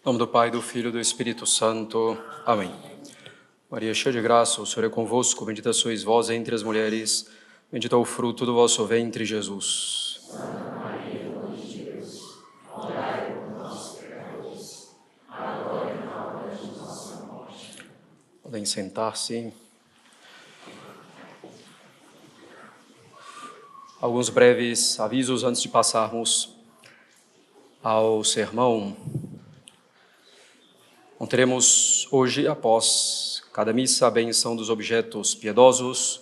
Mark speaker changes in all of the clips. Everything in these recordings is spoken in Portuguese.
Speaker 1: Em nome do Pai, do Filho e do Espírito Santo. Amém. Maria, cheia de graça, o Senhor é convosco, bendita sois vós entre as mulheres, bendito é o fruto do vosso ventre, Jesus.
Speaker 2: Santa Maria, Mãe de Deus, rogai por nós, pecadores, agora e na hora de nossa morte.
Speaker 1: Podem sentar-se. Alguns breves avisos antes de passarmos ao sermão. Não teremos hoje, após cada missa, a benção dos objetos piedosos,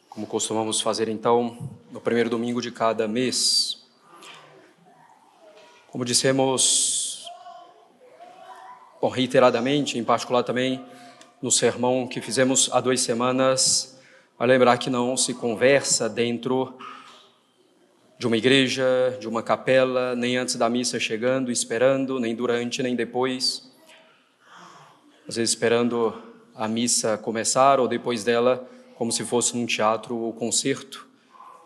Speaker 1: como costumamos fazer então no primeiro domingo de cada mês. Como dissemos reiteradamente, em particular também no sermão que fizemos há 2 semanas, vai lembrar que não se conversa dentro de uma igreja, de uma capela, nem antes da missa chegando, esperando, nem durante, nem depois. Às vezes esperando a missa começar ou depois dela, como se fosse num teatro ou concerto,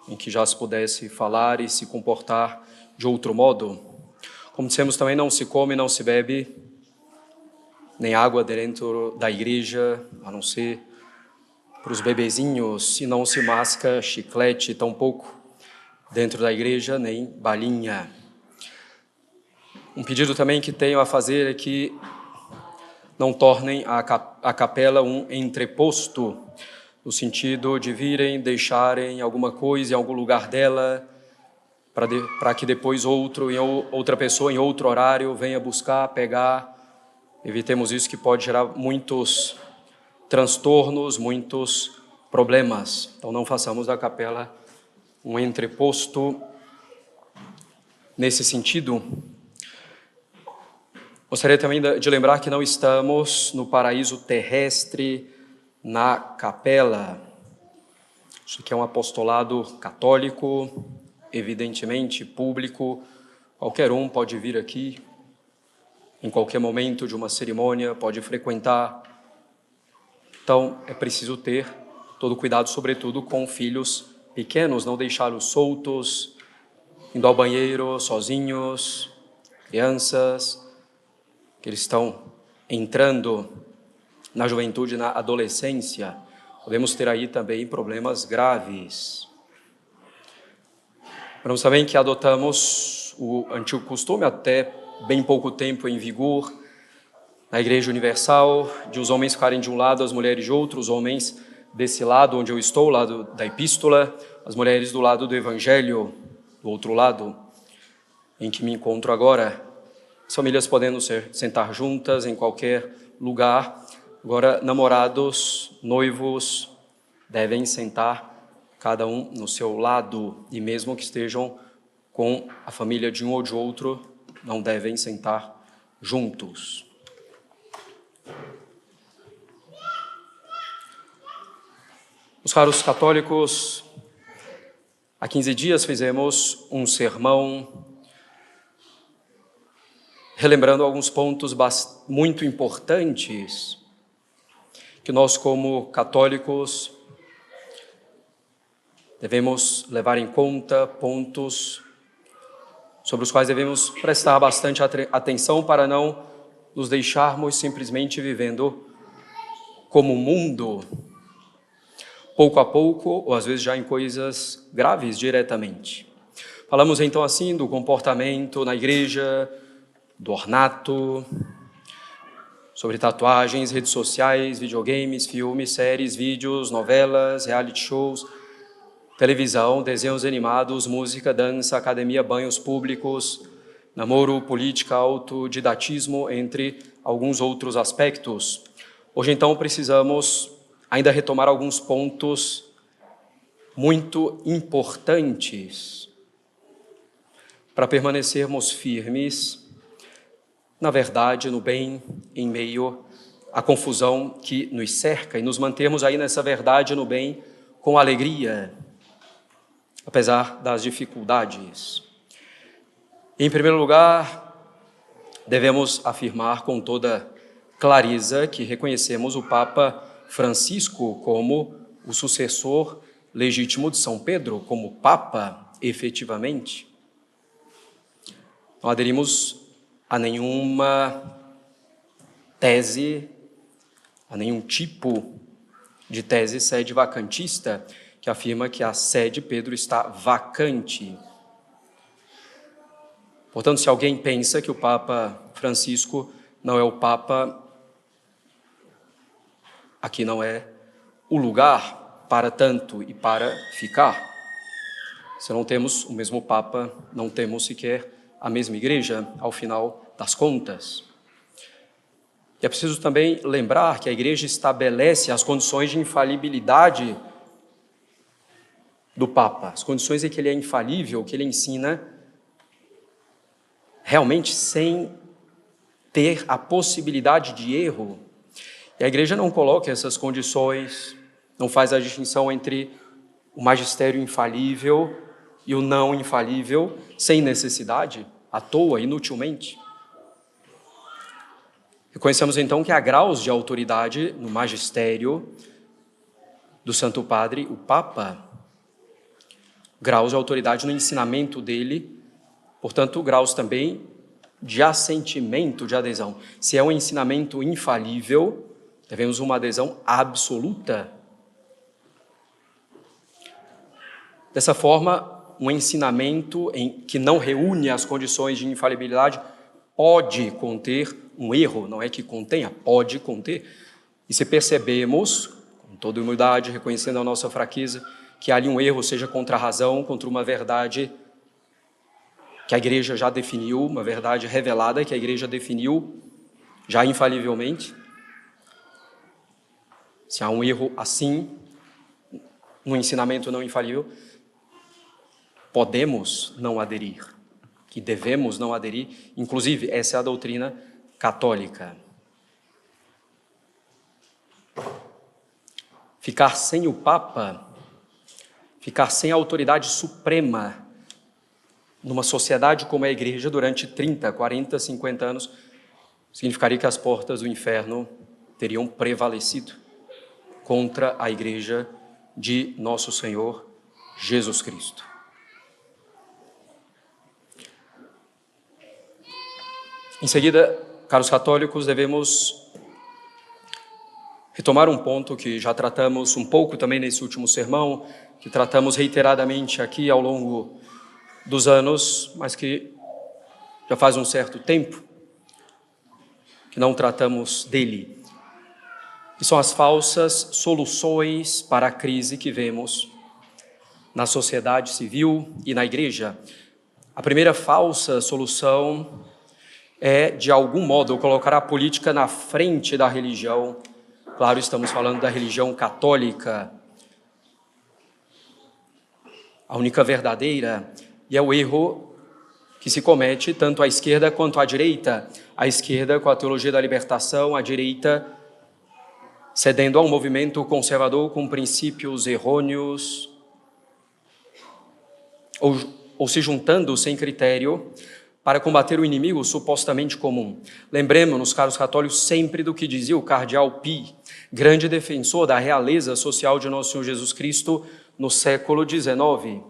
Speaker 1: em que já se pudesse falar e se comportar de outro modo. Como dissemos também, não se come, não se bebe, nem água dentro da igreja, a não ser para os bebezinhos, e não se masca chiclete, tampouco dentro da igreja, nem balinha. Um pedido também que tenho a fazer é que não tornem a capela um entreposto, no sentido de virem, deixarem alguma coisa em algum lugar dela, para que depois outra pessoa em outro horário venha buscar, pegar. Evitemos isso, que pode gerar muitos transtornos, muitos problemas. Então não façamos da capela um entreposto nesse sentido. Gostaria também de lembrar que não estamos no paraíso terrestre, na capela. Isso aqui é um apostolado católico, evidentemente público. Qualquer um pode vir aqui, em qualquer momento de uma cerimônia, pode frequentar. Então, é preciso ter todo cuidado, sobretudo com filhos pequenos, não deixá-los soltos, indo ao banheiro sozinhos, crianças que eles estão entrando na juventude, na adolescência. Podemos ter aí também problemas graves. Lembramos também que adotamos o antigo costume, até bem pouco tempo em vigor, na Igreja Universal, de os homens ficarem de um lado, as mulheres de outro, os homens desse lado onde eu estou, o lado da Epístola, as mulheres do lado do Evangelho, do outro lado em que me encontro agora. As famílias podendo sentar juntas em qualquer lugar. Agora, namorados, noivos, devem sentar cada um no seu lado, e mesmo que estejam com a família de um ou de outro, não devem sentar juntos. Os caros católicos, há 15 dias fizemos um sermão relembrando alguns pontos muito importantes que nós, como católicos, devemos levar em conta, pontos sobre os quais devemos prestar bastante atenção para não nos deixarmos simplesmente vivendo como o mundo, pouco a pouco, ou às vezes já em coisas graves diretamente. Falamos então assim do comportamento na igreja, do ornato, sobre tatuagens, redes sociais, videogames, filmes, séries, vídeos, novelas, reality shows, televisão, desenhos animados, música, dança, academia, banhos públicos, namoro, política, autodidatismo, entre alguns outros aspectos. Hoje, então, precisamos ainda retomar alguns pontos muito importantes para permanecermos firmes na verdade, no bem, em meio à confusão que nos cerca, e nos mantermos aí nessa verdade, no bem, com alegria, apesar das dificuldades. Em primeiro lugar, devemos afirmar com toda clareza que reconhecemos o Papa Francisco como o sucessor legítimo de São Pedro, como Papa, efetivamente. Não aderimos a nenhuma tese, a nenhum tipo de tese sede vacantista que afirma que a sé de Pedro está vacante. Portanto, se alguém pensa que o Papa Francisco não é o Papa, aqui não é o lugar para tanto e para ficar. Se não temos o mesmo Papa, não temos sequer a mesma igreja, ao final das contas. E é preciso também lembrar que a igreja estabelece as condições de infalibilidade do Papa, as condições em que ele é infalível, que ele ensina realmente sem ter a possibilidade de erro. E a igreja não coloca essas condições, não faz a distinção entre o magistério infalível e o não infalível, sem necessidade, à toa, inutilmente. Reconhecemos então que há graus de autoridade no magistério do Santo Padre, o Papa, graus de autoridade no ensinamento dele, portanto, graus também de assentimento, de adesão. Se é um ensinamento infalível, devemos uma adesão absoluta. Dessa forma, um ensinamento que não reúne as condições de infalibilidade pode conter um erro, não é que contenha, pode conter. E se percebemos, com toda humildade, reconhecendo a nossa fraqueza, que há ali um erro, seja contra a razão, contra uma verdade que a igreja já definiu, uma verdade revelada que a igreja definiu já infalivelmente, se há um erro assim, no ensinamento não infalível, podemos não aderir, que devemos não aderir, inclusive essa é a doutrina católica. Ficar sem o Papa, ficar sem a autoridade suprema numa sociedade como a igreja durante 30, 40, 50 anos, significaria que as portas do inferno teriam prevalecido contra a igreja de nosso Senhor Jesus Cristo. Em seguida, caros católicos, devemos retomar um ponto que já tratamos um pouco também nesse último sermão, que tratamos reiteradamente aqui ao longo dos anos, mas que já faz um certo tempo que não tratamos dele, que são as falsas soluções para a crise que vemos na sociedade civil e na igreja. A primeira falsa solução é, de algum modo, colocar a política na frente da religião. Claro, estamos falando da religião católica, a única verdadeira, e é o erro que se comete tanto à esquerda quanto à direita. A esquerda com a teologia da libertação, a direita cedendo a um movimento conservador com princípios errôneos, ou se juntando sem critério para combater o inimigo supostamente comum. Lembremos-nos, caros católicos, sempre do que dizia o cardeal Pio, grande defensor da realeza social de nosso Senhor Jesus Cristo no século XIX.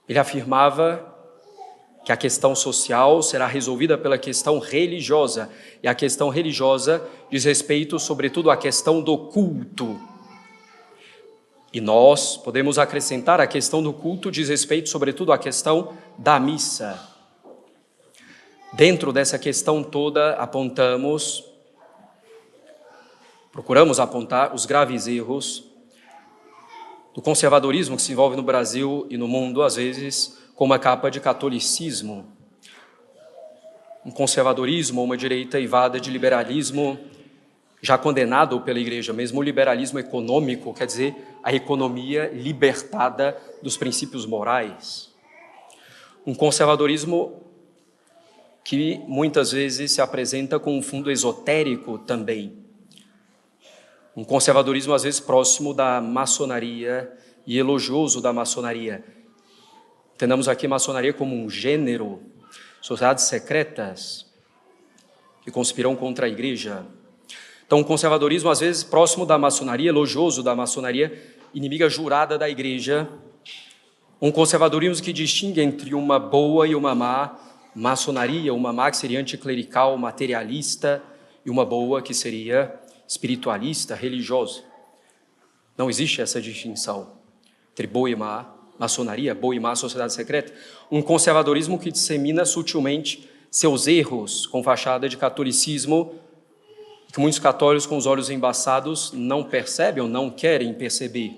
Speaker 1: Ele afirmava que a questão social será resolvida pela questão religiosa, e a questão religiosa diz respeito, sobretudo, à questão do culto. E nós podemos acrescentar a questão do culto diz respeito, sobretudo, à questão da missa. Dentro dessa questão toda, procuramos apontar os graves erros do conservadorismo que se envolve no Brasil e no mundo, às vezes, com uma capa de catolicismo. Um conservadorismo, uma direita eivada de liberalismo, já condenado pela igreja, mesmo o liberalismo econômico, quer dizer, a economia libertada dos princípios morais. Um conservadorismo que muitas vezes se apresenta com um fundo esotérico também. Um conservadorismo, às vezes, próximo da maçonaria e elogioso da maçonaria. Entendamos aqui maçonaria como um gênero, sociedades secretas que conspiram contra a igreja. Então, um conservadorismo, às vezes, próximo da maçonaria, elogioso da maçonaria, inimiga jurada da igreja. Um conservadorismo que distingue entre uma boa e uma má maçonaria, uma má que seria anticlerical, materialista, e uma boa que seria espiritualista, religiosa. Não existe essa distinção entre boa e má, maçonaria, boa e má sociedade secreta. Um conservadorismo que dissemina sutilmente seus erros com fachada de catolicismo, que muitos católicos com os olhos embaçados não percebem ou não querem perceber.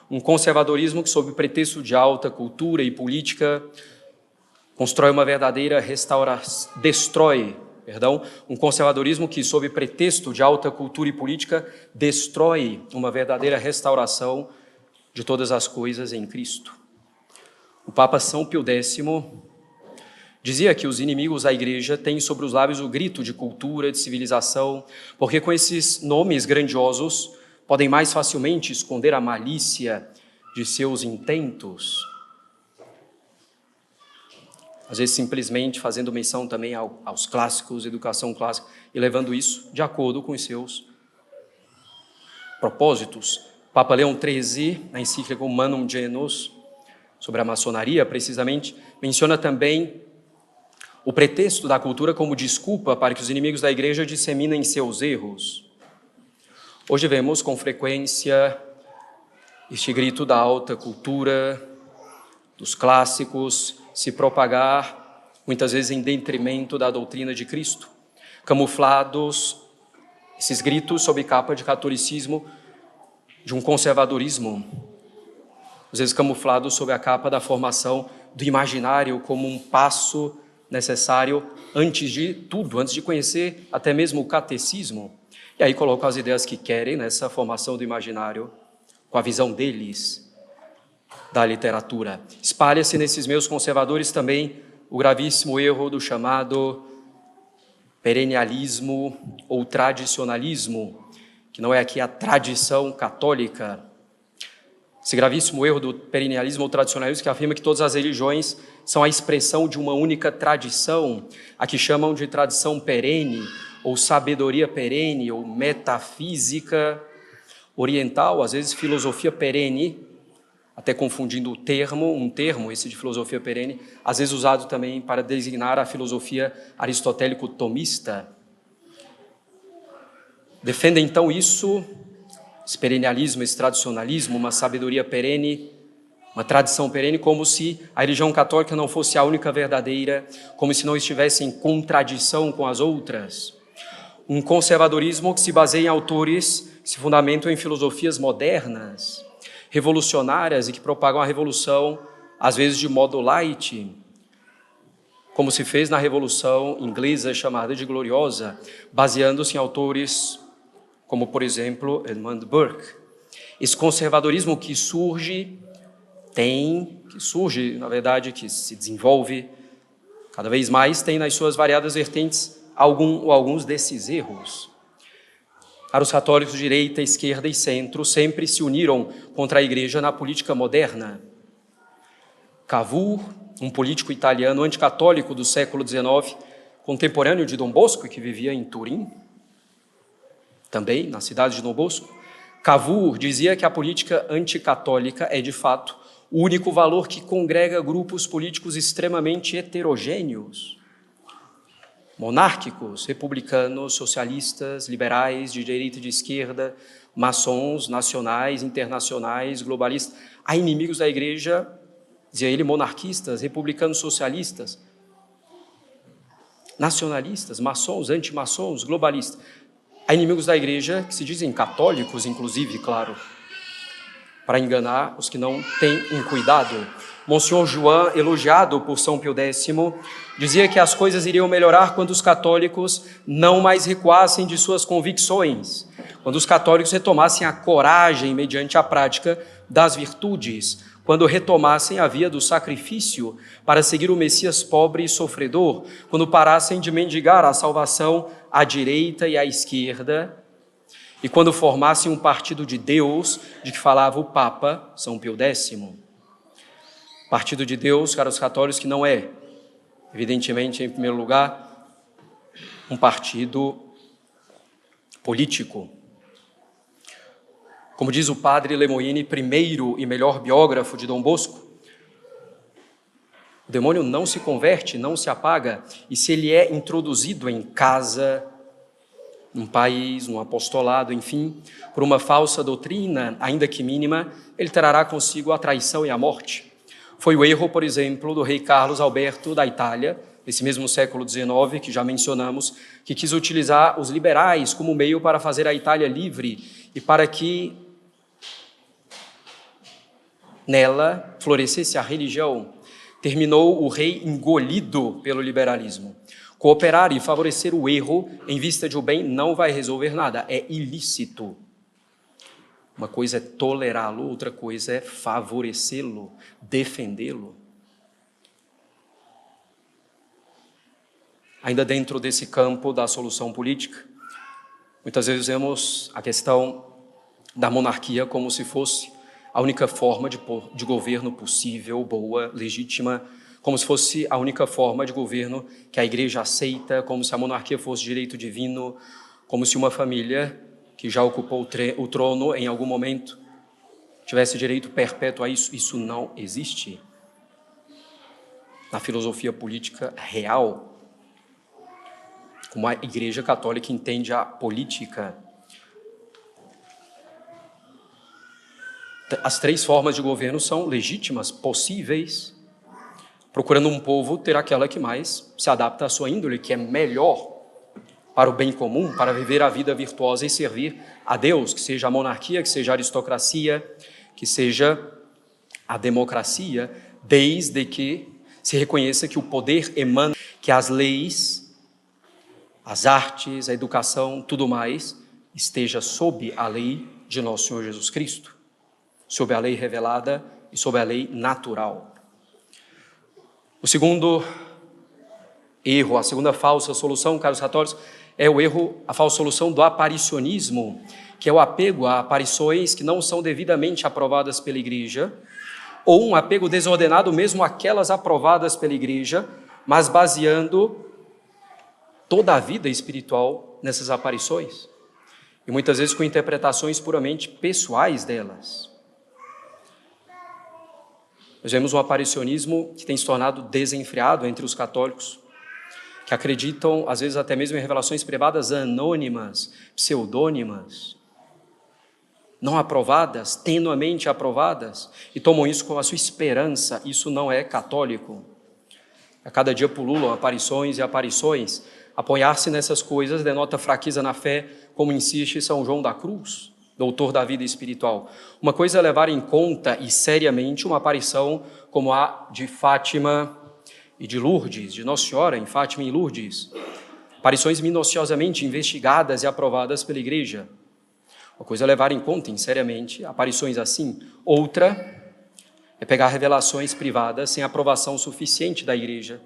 Speaker 1: Um conservadorismo que, sob pretexto de alta cultura e política, constrói uma verdadeira restauração, um conservadorismo que, sob pretexto de alta cultura e política, destrói uma verdadeira restauração de todas as coisas em Cristo. O Papa São Pio X dizia que os inimigos da Igreja têm sobre os lábios o grito de cultura, de civilização, porque com esses nomes grandiosos podem mais facilmente esconder a malícia de seus intentos. Às vezes simplesmente fazendo menção também aos clássicos, educação clássica, e levando isso de acordo com os seus propósitos. Papa Leão XIII, na encíclica Humanum Genus, sobre a maçonaria, precisamente, menciona também o pretexto da cultura como desculpa para que os inimigos da Igreja disseminem seus erros. Hoje vemos com frequência este grito da alta cultura, dos clássicos, se propagar, muitas vezes em detrimento da doutrina de Cristo, camuflados, esses gritos sob capa de catolicismo, de um conservadorismo, às vezes camuflados sob a capa da formação do imaginário como um passo necessário antes de tudo, antes de conhecer até mesmo o catecismo. E aí colocam as ideias que querem nessa formação do imaginário, com a visão deles, da literatura. Espalha-se nesses meus conservadores também o gravíssimo erro do chamado perennialismo ou tradicionalismo, que não é aqui a tradição católica. Esse gravíssimo erro do perennialismo ou tradicionalismo que afirma que todas as religiões são a expressão de uma única tradição, a que chamam de tradição perene, ou sabedoria perene, ou metafísica oriental, às vezes filosofia perene, até confundindo um termo, esse de filosofia perene, às vezes usado também para designar a filosofia aristotélico-tomista. Defendem então isso, esse perennialismo, esse tradicionalismo, uma sabedoria perene, uma tradição perene, como se a religião católica não fosse a única verdadeira, como se não estivesse em contradição com as outras. Um conservadorismo que se baseia em autores que se fundamentam em filosofias modernas, revolucionárias e que propagam a revolução, às vezes de modo light, como se fez na Revolução Inglesa chamada de Gloriosa, baseando-se em autores como, por exemplo, Edmund Burke. Esse conservadorismo que surge, que se desenvolve cada vez mais, tem nas suas variadas vertentes alguns desses erros. Para os católicos de direita, esquerda e centro, sempre se uniram contra a Igreja na política moderna. Cavour, um político italiano anticatólico do século XIX, contemporâneo de Dom Bosco, que vivia em Turim, também na cidade de Dom Bosco, Cavour dizia que a política anticatólica é, de fato, o único valor que congrega grupos políticos extremamente heterogêneos, monárquicos, republicanos, socialistas, liberais, de direita e de esquerda, maçons, nacionais, internacionais, globalistas. Há inimigos da Igreja, dizia ele, monarquistas, republicanos, socialistas, nacionalistas, maçons, antimaçons, globalistas. Há inimigos da Igreja que se dizem católicos, inclusive, claro, para enganar os que não têm um cuidado. Monsenhor João, elogiado por São Pio X, dizia que as coisas iriam melhorar quando os católicos não mais recuassem de suas convicções, quando os católicos retomassem a coragem mediante a prática das virtudes, quando retomassem a via do sacrifício para seguir o Messias pobre e sofredor, quando parassem de mendigar a salvação à direita e à esquerda, e quando formassem um partido de Deus, de que falava o Papa São Pio X. Partido de Deus, caros católicos, que não é, evidentemente, em primeiro lugar, um partido político. Como diz o padre Lemoine, primeiro e melhor biógrafo de Dom Bosco, o demônio não se converte, não se apaga, e se ele é introduzido em casa, num país, num apostolado, enfim, por uma falsa doutrina, ainda que mínima, ele trará consigo a traição e a morte. Foi o erro, por exemplo, do rei Carlos Alberto da Itália, nesse mesmo século XIX, que já mencionamos, que quis utilizar os liberais como meio para fazer a Itália livre e para que nela florescesse a religião. Terminou o rei engolido pelo liberalismo. Cooperar e favorecer o erro em vista de o bem não vai resolver nada, é ilícito. Uma coisa é tolerá-lo, outra coisa é favorecê-lo, defendê-lo. Ainda dentro desse campo da solução política, muitas vezes vemos a questão da monarquia como se fosse a única forma de governo possível, boa, legítima, como se fosse a única forma de governo que a igreja aceita, como se a monarquia fosse direito divino, como se uma família que já ocupou o trono em algum momento tivesse direito perpétuo a isso. Isso não existe na filosofia política real, como a Igreja Católica entende a política. As três formas de governo são legítimas, possíveis, procurando um povo ter aquela que mais se adapta à sua índole, que é melhor para o bem comum, para viver a vida virtuosa e servir a Deus, que seja a monarquia, que seja a aristocracia, que seja a democracia, desde que se reconheça que o poder emana, que as leis, as artes, a educação, tudo mais, esteja sob a lei de nosso Senhor Jesus Cristo, sob a lei revelada e sob a lei natural. O segundo erro, a segunda falsa solução, caros católicos, é o erro, a falsa solução do aparicionismo, que é o apego a aparições que não são devidamente aprovadas pela Igreja, ou um apego desordenado mesmo àquelas aprovadas pela Igreja, mas baseando toda a vida espiritual nessas aparições, e muitas vezes com interpretações puramente pessoais delas. Nós vemos um aparicionismo que tem se tornado desenfreado entre os católicos, que acreditam, às vezes até mesmo em revelações privadas anônimas, pseudônimas, não aprovadas, tenuamente aprovadas, e tomam isso como a sua esperança. Isso não é católico. A cada dia pululam aparições e aparições. Apoiar-se nessas coisas denota fraqueza na fé, como insiste São João da Cruz, doutor da vida espiritual. Uma coisa é levar em conta e seriamente uma aparição como a de Fátima e de Lourdes, de Nossa Senhora em Fátima e Lourdes. Aparições minuciosamente investigadas e aprovadas pela Igreja. Uma coisa é levar em conta e seriamente aparições assim. Outra é pegar revelações privadas sem aprovação suficiente da Igreja,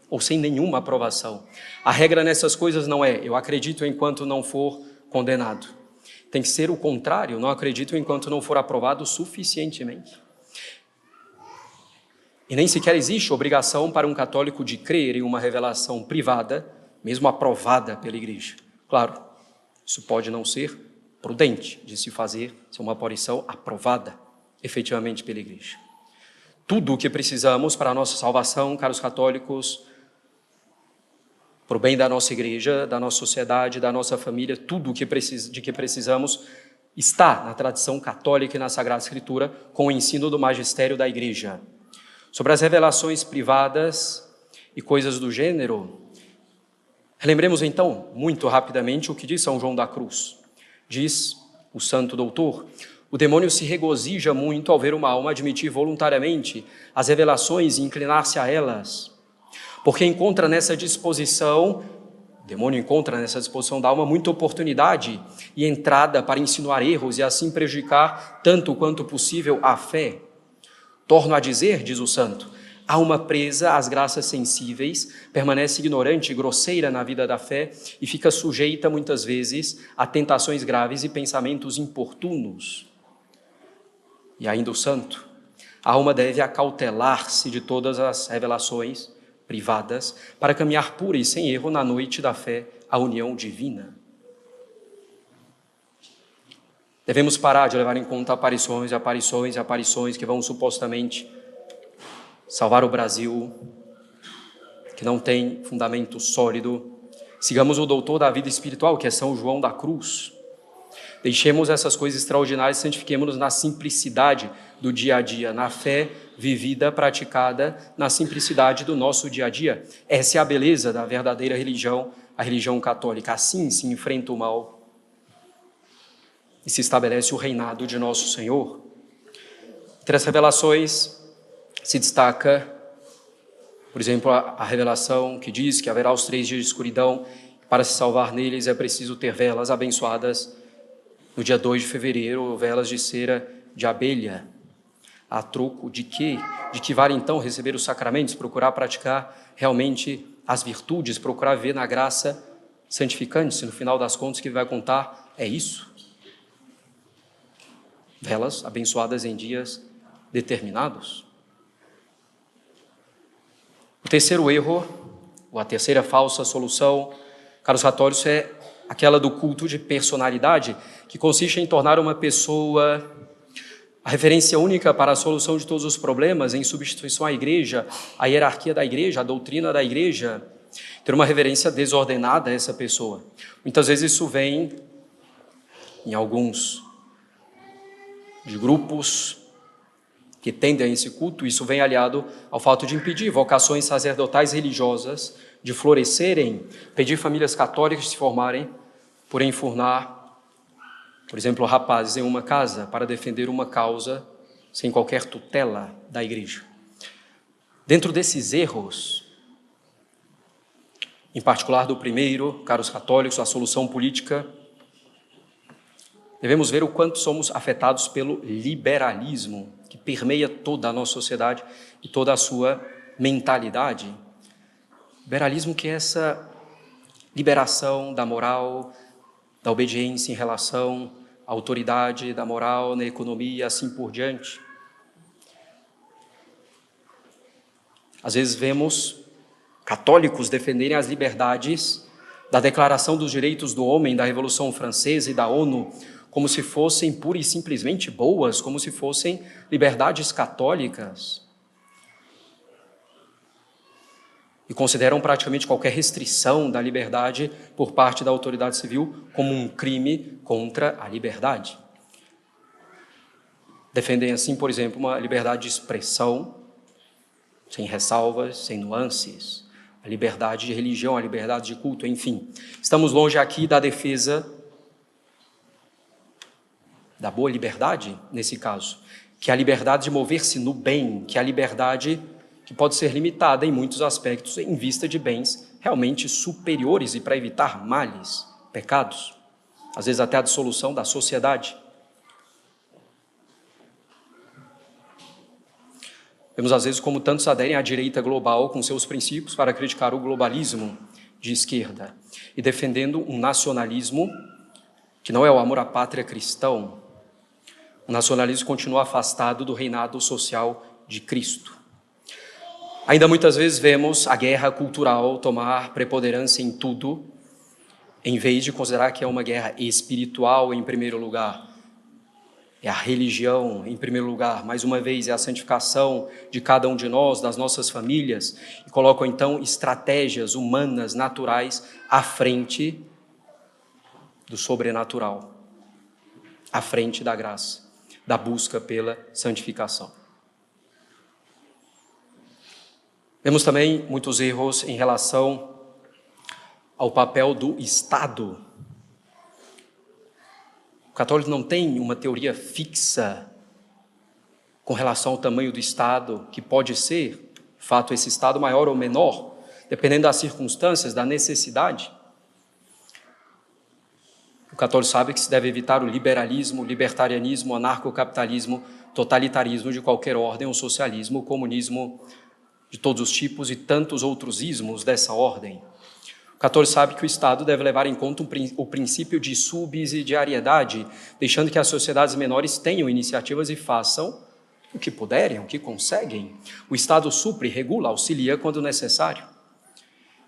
Speaker 1: ou sem nenhuma aprovação. A regra nessas coisas não é eu acredito enquanto não for condenado. Tem que ser o contrário, não acredito enquanto não for aprovado suficientemente. E nem sequer existe obrigação para um católico de crer em uma revelação privada, mesmo aprovada pela Igreja. Claro, isso pode não ser prudente de se fazer, se uma aparição aprovada efetivamente pela Igreja. Tudo o que precisamos para a nossa salvação, caros católicos, para o bem da nossa igreja, da nossa sociedade, da nossa família, tudo o que de que precisamos está na tradição católica e na Sagrada Escritura, com o ensino do magistério da igreja. Sobre as revelações privadas e coisas do gênero, relembremos então, muito rapidamente, o que diz São João da Cruz. Diz o santo doutor: o demônio se regozija muito ao ver uma alma admitir voluntariamente as revelações e inclinar-se a elas, porque encontra nessa disposição, o demônio encontra nessa disposição da alma muita oportunidade e entrada para insinuar erros e assim prejudicar tanto quanto possível a fé. Torno a dizer, diz o santo, a alma presa às graças sensíveis permanece ignorante e grosseira na vida da fé e fica sujeita muitas vezes a tentações graves e pensamentos importunos. E ainda o santo, a alma deve acautelar-se de todas as revelações privadas para caminhar pura e sem erro na noite da fé à união divina. Devemos parar de levar em conta aparições que vão supostamente salvar o Brasil, que não tem fundamento sólido, Sigamos o doutor da vida espiritual, que é São João da Cruz. Deixemos essas coisas extraordinárias e santifiquemos-nos na simplicidade do dia a dia, na fé vivida, praticada, na simplicidade do nosso dia a dia. Essa é a beleza da verdadeira religião, a religião católica. Assim se enfrenta o mal e se estabelece o reinado de nosso Senhor. Entre as revelações se destaca, por exemplo, a revelação que diz que haverá os 3 dias de escuridão. Para se salvar neles é preciso ter velas abençoadas no dia 2 de fevereiro, velas de cera de abelha. A troco de quê? De que vale então receber os sacramentos, procurar praticar realmente as virtudes, procurar ver na graça santificante, se no final das contas o que vai contar é isso. Velas abençoadas em dias determinados. O terceiro erro, ou a terceira falsa solução, caros católicos, é aquela do culto de personalidade, que consiste em tornar uma pessoa a referência única para a solução de todos os problemas, em substituição à igreja, à hierarquia da igreja, à doutrina da igreja, ter uma reverência desordenada a essa pessoa. Muitas vezes isso vem em alguns de grupos que tendem a esse culto, isso vem aliado ao fato de impedir vocações sacerdotais religiosas de florescerem, pedir famílias católicas de se formarem, por enfurnar, por exemplo, rapazes em uma casa para defender uma causa sem qualquer tutela da igreja. Dentro desses erros, em particular do primeiro, caros católicos, a solução política, devemos ver o quanto somos afetados pelo liberalismo, que permeia toda a nossa sociedade e toda a sua mentalidade. Liberalismo que é essa liberação da moral, da obediência em relação à autoridade, da moral na economia e assim por diante. Às vezes vemos católicos defenderem as liberdades da Declaração dos Direitos do Homem, da Revolução Francesa e da ONU, como se fossem pura e simplesmente boas, como se fossem liberdades católicas. E consideram praticamente qualquer restrição da liberdade por parte da autoridade civil como um crime contra a liberdade. Defendem assim, por exemplo, uma liberdade de expressão, sem ressalvas, sem nuances, a liberdade de religião, a liberdade de culto, enfim. Estamos longe aqui da defesa da boa liberdade, nesse caso, que é a liberdade de mover-se no bem, que é a liberdade que pode ser limitada em muitos aspectos em vista de bens realmente superiores e para evitar males, pecados, às vezes até a dissolução da sociedade. Vemos às vezes como tantos aderem à direita global com seus princípios para criticar o globalismo de esquerda e defendendo um nacionalismo que não é o amor à pátria cristão. O nacionalismo continua afastado do reinado social de Cristo. Ainda muitas vezes vemos a guerra cultural tomar preponderância em tudo, em vez de considerar que é uma guerra espiritual em primeiro lugar. É a religião em primeiro lugar, mais uma vez, é a santificação de cada um de nós, das nossas famílias, e colocam então estratégias humanas, naturais, à frente do sobrenatural, à frente da graça, da busca pela santificação. Vemos também muitos erros em relação ao papel do Estado. O católico não tem uma teoria fixa com relação ao tamanho do Estado, que pode ser, de fato, esse Estado maior ou menor, dependendo das circunstâncias, da necessidade. O católico sabe que se deve evitar o liberalismo, o libertarianismo, o anarcocapitalismo, totalitarismo de qualquer ordem, o socialismo, o comunismo de todos os tipos e tantos outros ismos dessa ordem. O católico sabe que o Estado deve levar em conta o princípio de subsidiariedade, deixando que as sociedades menores tenham iniciativas e façam o que puderem, o que conseguem. O Estado supre, regula, auxilia quando necessário.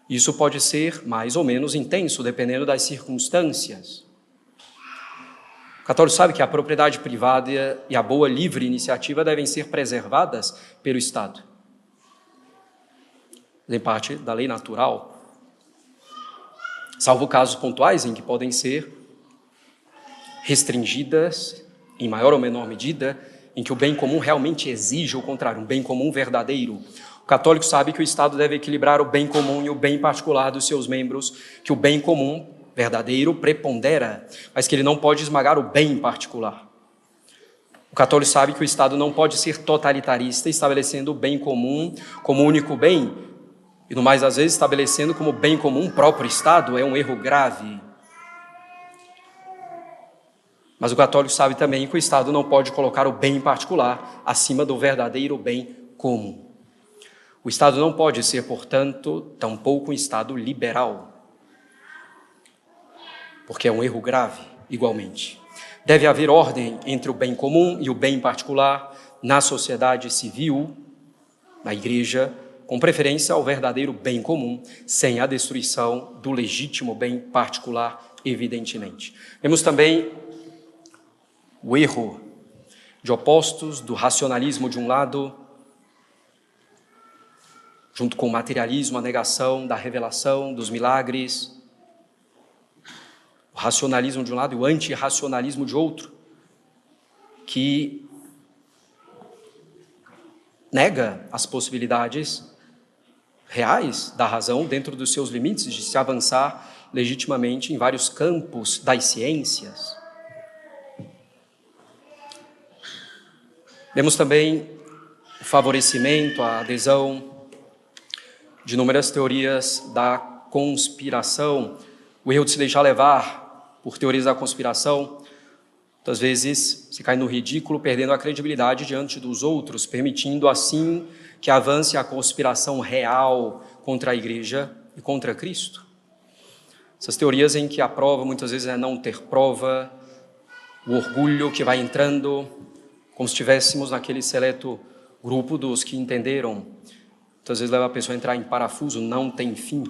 Speaker 1: Isso pode ser mais ou menos intenso, dependendo das circunstâncias. O católico sabe que a propriedade privada e a boa livre iniciativa devem ser preservadas pelo Estado. Em parte da lei natural. salvo casos pontuais em que podem ser restringidas, em maior ou menor medida, em que o bem comum realmente exige o contrário, um bem comum verdadeiro. O católico sabe que o Estado deve equilibrar o bem comum e o bem particular dos seus membros, que o bem comum verdadeiro prepondera, mas que ele não pode esmagar o bem particular. O católico sabe que o Estado não pode ser totalitarista, estabelecendo o bem comum como único bem, e no mais às vezes estabelecendo como bem comum o próprio Estado. É um erro grave. Mas o católico sabe também que o Estado não pode colocar o bem particular acima do verdadeiro bem comum. O Estado não pode ser, portanto, tampouco um Estado liberal, porque é um erro grave, igualmente. Deve haver ordem entre o bem comum e o bem particular na sociedade civil, na Igreja, com preferência ao verdadeiro bem comum, sem a destruição do legítimo bem particular, evidentemente. Vemos também o erro de opostos do racionalismo de um lado, junto com o materialismo, a negação da revelação, dos milagres, o racionalismo de um lado e o antirracionalismo de outro, que nega as possibilidades reais da razão dentro dos seus limites de se avançar legitimamente em vários campos das ciências. Vemos também o favorecimento, a adesão de inúmeras teorias da conspiração, o erro de se deixar levar por teorias da conspiração. Muitas vezes se cai no ridículo, perdendo a credibilidade diante dos outros, permitindo assim que avance a conspiração real contra a Igreja e contra Cristo. Essas teorias em que a prova muitas vezes é não ter prova, o orgulho que vai entrando, como se estivéssemos naquele seleto grupo dos que entenderam. Muitas vezes leva a pessoa a entrar em parafuso, não tem fim.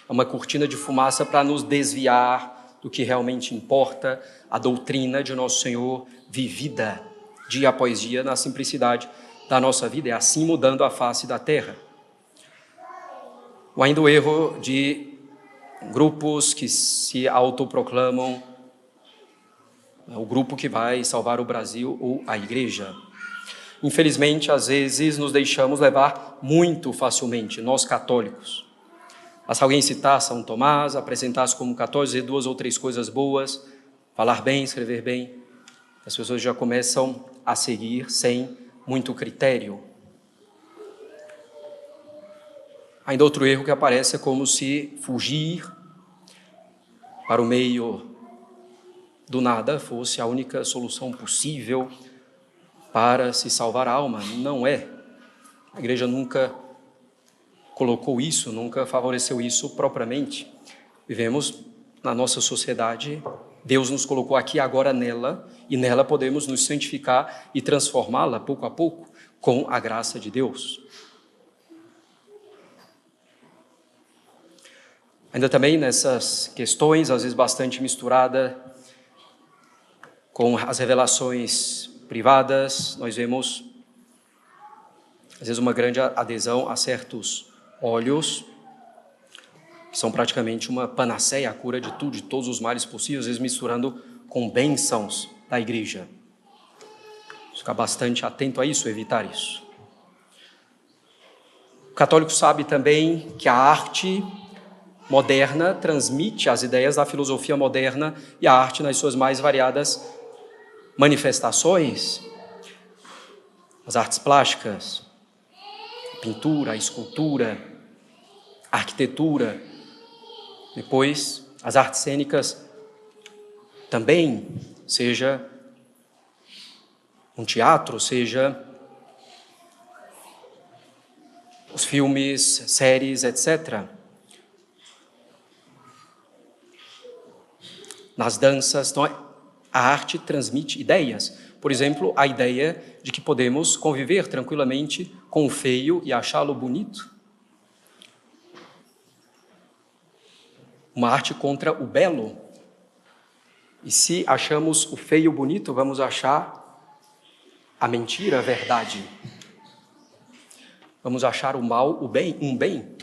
Speaker 1: É uma cortina de fumaça para nos desviar do que realmente importa, a doutrina de nosso Senhor vivida dia após dia na simplicidade da nossa vida, é assim mudando a face da terra. Ou ainda o erro de grupos que se autoproclamam o grupo que vai salvar o Brasil ou a Igreja. Infelizmente, às vezes, nos deixamos levar muito facilmente, nós católicos. Se alguém citar São Tomás, apresentar-se como católico, dizer 2 ou 3 coisas boas, falar bem, escrever bem, as pessoas já começam a seguir sem muito critério. Ainda outro erro que aparece é como se fugir para o meio do nada fosse a única solução possível para se salvar a alma. Não é. A Igreja nunca colocou isso, nunca favoreceu isso propriamente. Vivemos na nossa sociedade, Deus nos colocou aqui agora nela, e nela podemos nos santificar e transformá-la pouco a pouco, com a graça de Deus. Ainda também nessas questões, às vezes bastante misturada com as revelações privadas, nós vemos, às vezes, uma grande adesão a certos óleos, que são praticamente uma panaceia, a cura de tudo, de todos os males possíveis, às vezes misturando com bênçãos da Igreja. Ficar bastante atento a isso, evitar isso. O católico sabe também que a arte moderna transmite as ideias da filosofia moderna e a arte nas suas mais variadas manifestações, as artes plásticas, a pintura, a escultura, a arquitetura, depois as artes cênicas também, seja um teatro, seja os filmes, séries, etc. Nas danças, então, a arte transmite ideias. Por exemplo, a ideia de que podemos conviver tranquilamente com o feio e achá-lo bonito. Uma arte contra o belo. E se achamos o feio bonito, vamos achar a mentira a verdade. Vamos achar o mal o bem, um bem.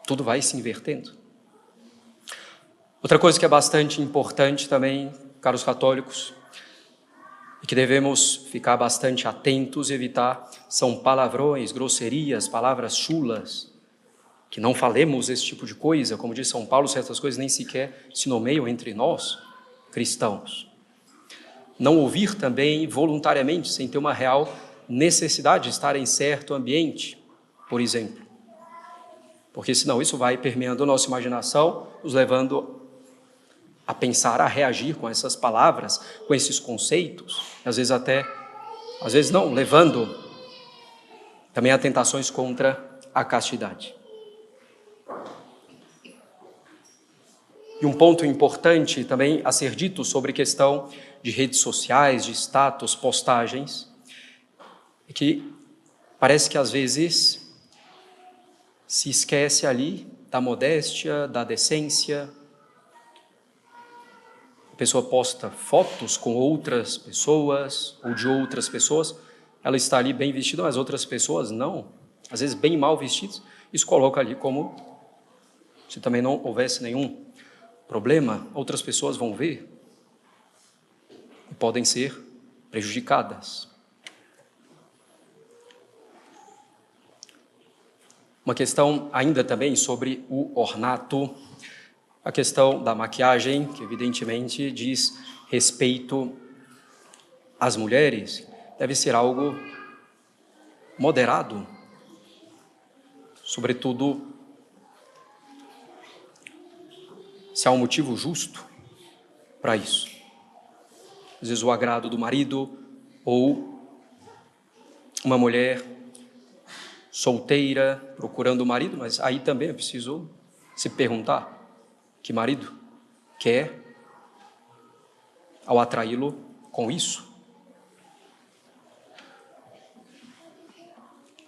Speaker 1: Tudo vai se invertendo. Outra coisa que é bastante importante também, caros católicos, e que devemos ficar bastante atentos e evitar, são palavrões, grosserias, palavras chulas, que não falemos esse tipo de coisa. Como diz São Paulo, certas coisas nem sequer se nomeiam entre nós, cristãos. Não ouvir também voluntariamente, sem ter uma real necessidade de estar em certo ambiente, por exemplo. Porque senão isso vai permeando a nossa imaginação, nos levando a pensar, a reagir com essas palavras, com esses conceitos, às vezes não, levando também a tentações contra a castidade. E um ponto importante também a ser dito sobre questão de redes sociais, de status, postagens, é que parece que às vezes se esquece ali da modéstia, da decência. A pessoa posta fotos com outras pessoas ou de outras pessoas, ela está ali bem vestida, mas outras pessoas não, às vezes bem mal vestidas. Isso coloca ali como se também não houvesse nenhum problema, outras pessoas vão ver e podem ser prejudicadas. Uma questão ainda também sobre o ornato, a questão da maquiagem, que evidentemente diz respeito às mulheres, deve ser algo moderado, sobretudo se há um motivo justo para isso. Às vezes o agrado do marido ou uma mulher solteira procurando o marido, mas aí também é preciso se perguntar que marido quer ao atraí-lo com isso.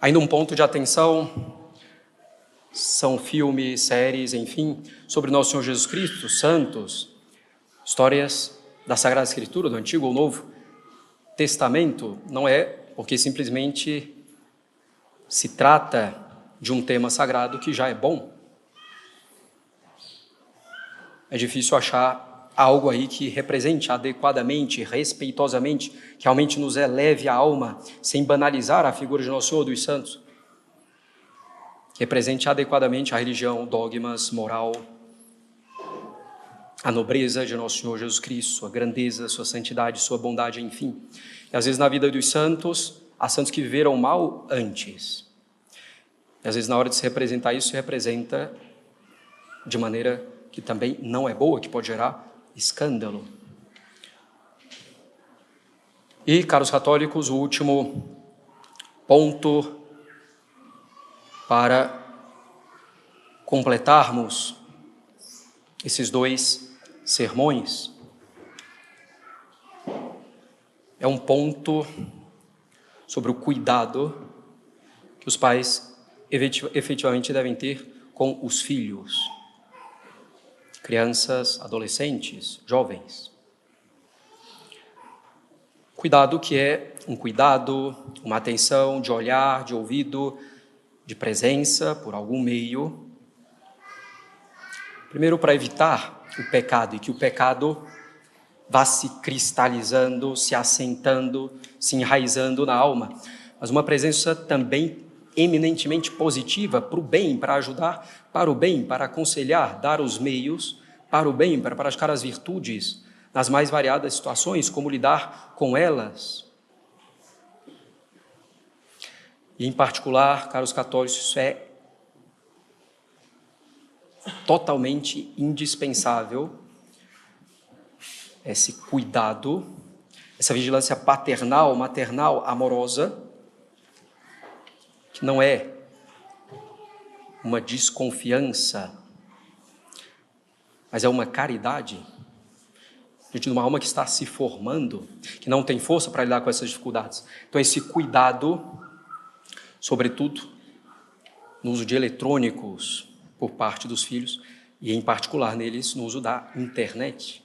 Speaker 1: Ainda um ponto de atenção são filmes, séries, enfim, sobre nosso Senhor Jesus Cristo, santos, histórias da Sagrada Escritura, do Antigo ou Novo Testamento. Não é porque simplesmente se trata de um tema sagrado que já é bom. É difícil achar algo aí que represente adequadamente, respeitosamente, que realmente nos eleve a alma, sem banalizar a figura de Nosso Senhor dos Santos. Que represente adequadamente a religião, dogmas, moral, a nobreza de Nosso Senhor Jesus Cristo, sua grandeza, sua santidade, sua bondade, enfim. E às vezes na vida dos santos, há santos que viveram mal antes. E às vezes na hora de se representar isso, se representa de maneira que também não é boa, que pode gerar escândalo. E, caros católicos, o último ponto para completarmos esses dois sermões é um ponto sobre o cuidado que os pais efetivamente devem ter com os filhos, crianças, adolescentes, jovens. Cuidado que é um cuidado, uma atenção de olhar, de ouvido, de presença por algum meio. Primeiro, para evitar o pecado, e que o pecado vá se cristalizando, se assentando, se enraizando na alma. Mas uma presença também eminentemente positiva para o bem, para ajudar para o bem, para aconselhar, dar os meios para o bem, para praticar as virtudes nas mais variadas situações, como lidar com elas. E, em particular, caros católicos, isso é totalmente indispensável, esse cuidado, essa vigilância paternal, maternal, amorosa, que não é uma desconfiança, mas é uma caridade, diante de uma alma que está se formando, que não tem força para lidar com essas dificuldades. Então, esse cuidado, sobretudo no uso de eletrônicos por parte dos filhos, e em particular neles no uso da internet.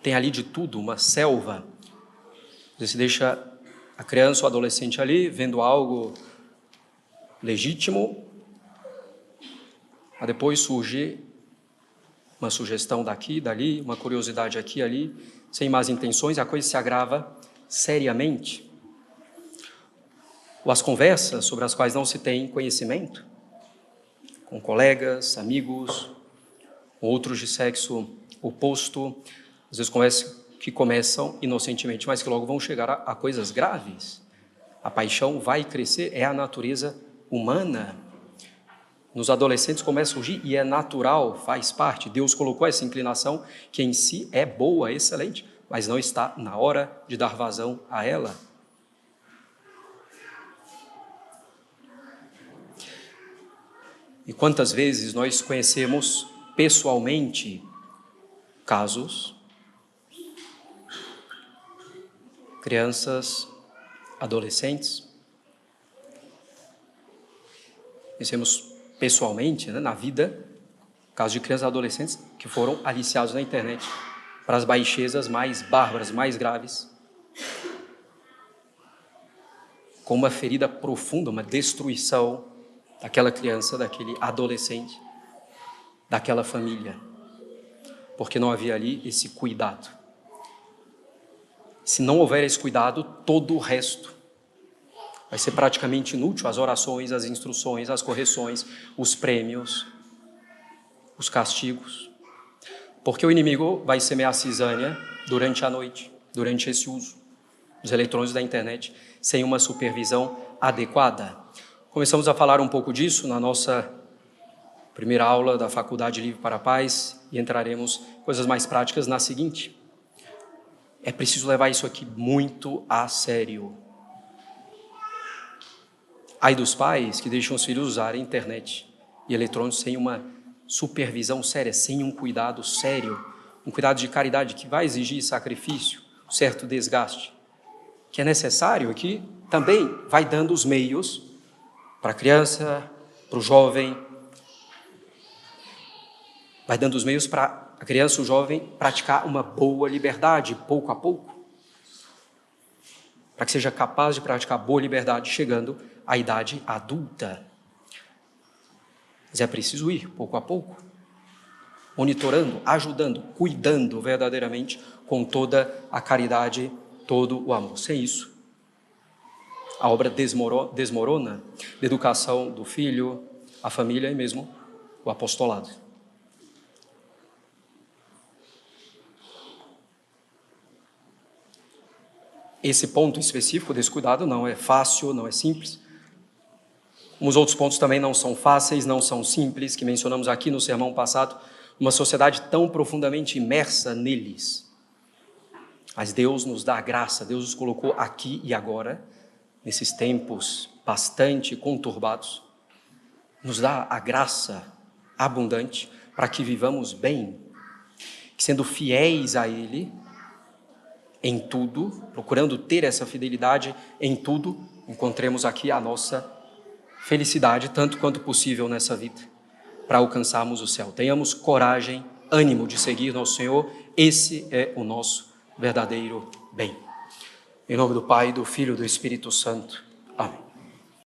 Speaker 1: Tem ali de tudo, uma selva. Você deixa a criança ou adolescente ali, vendo algo legítimo, Mas depois surge uma sugestão daqui, dali, uma curiosidade aqui e ali, sem más intenções, a coisa se agrava seriamente. Ou as conversas sobre as quais não se tem conhecimento, com colegas, amigos, outros de sexo oposto, às vezes conversas que começam inocentemente, mas que logo vão chegar a coisas graves. A paixão vai crescer, é a natureza humana. Nos adolescentes começa a surgir e é natural, faz parte. Deus colocou essa inclinação que em si é boa, excelente, mas não está na hora de dar vazão a ela. E quantas vezes nós conhecemos pessoalmente casos, crianças, adolescentes, conhecemos pessoalmente, na vida, casos de crianças e adolescentes que foram aliciados na internet para as baixezas mais bárbaras, mais graves, com uma ferida profunda, uma destruição daquela criança, daquele adolescente, daquela família, porque não havia ali esse cuidado. Se não houver esse cuidado, todo o resto vai ser praticamente inútil, as orações, as instruções, as correções, os prêmios, os castigos, porque o inimigo vai semear cisânia durante a noite, durante esse uso dos eletrônicos da internet, sem uma supervisão adequada. Começamos a falar um pouco disso na nossa primeira aula da Faculdade Livre para a Paz e entraremos em coisas mais práticas na seguinte. É preciso levar isso aqui muito a sério. Ai dos pais que deixam os filhos usarem internet e eletrônicos sem uma supervisão séria, sem um cuidado sério, um cuidado de caridade que vai exigir sacrifício, um certo desgaste, que é necessário aqui, também vai dando os meios para a criança, para o jovem, vai dando os meios para a criança, o jovem, praticar uma boa liberdade, pouco a pouco, para que seja capaz de praticar boa liberdade, chegando à idade adulta. Mas é preciso ir, pouco a pouco, monitorando, ajudando, cuidando verdadeiramente, com toda a caridade, todo o amor. Sem isso, a obra desmorona, a educação do filho, a família e mesmo o apostolado. Esse ponto específico desse cuidado não é fácil, não é simples. Os outros pontos também não são fáceis, não são simples, que mencionamos aqui no sermão passado, uma sociedade tão profundamente imersa neles. Mas Deus nos dá a graça, Deus nos colocou aqui e agora, nesses tempos bastante conturbados, nos dá a graça abundante para que vivamos bem, que sendo fiéis a Ele, em tudo, procurando ter essa fidelidade em tudo, encontremos aqui a nossa felicidade, tanto quanto possível nessa vida, para alcançarmos o céu. Tenhamos coragem, ânimo de seguir nosso Senhor, esse é o nosso verdadeiro bem. Em nome do Pai, do Filho e do Espírito Santo. Amém.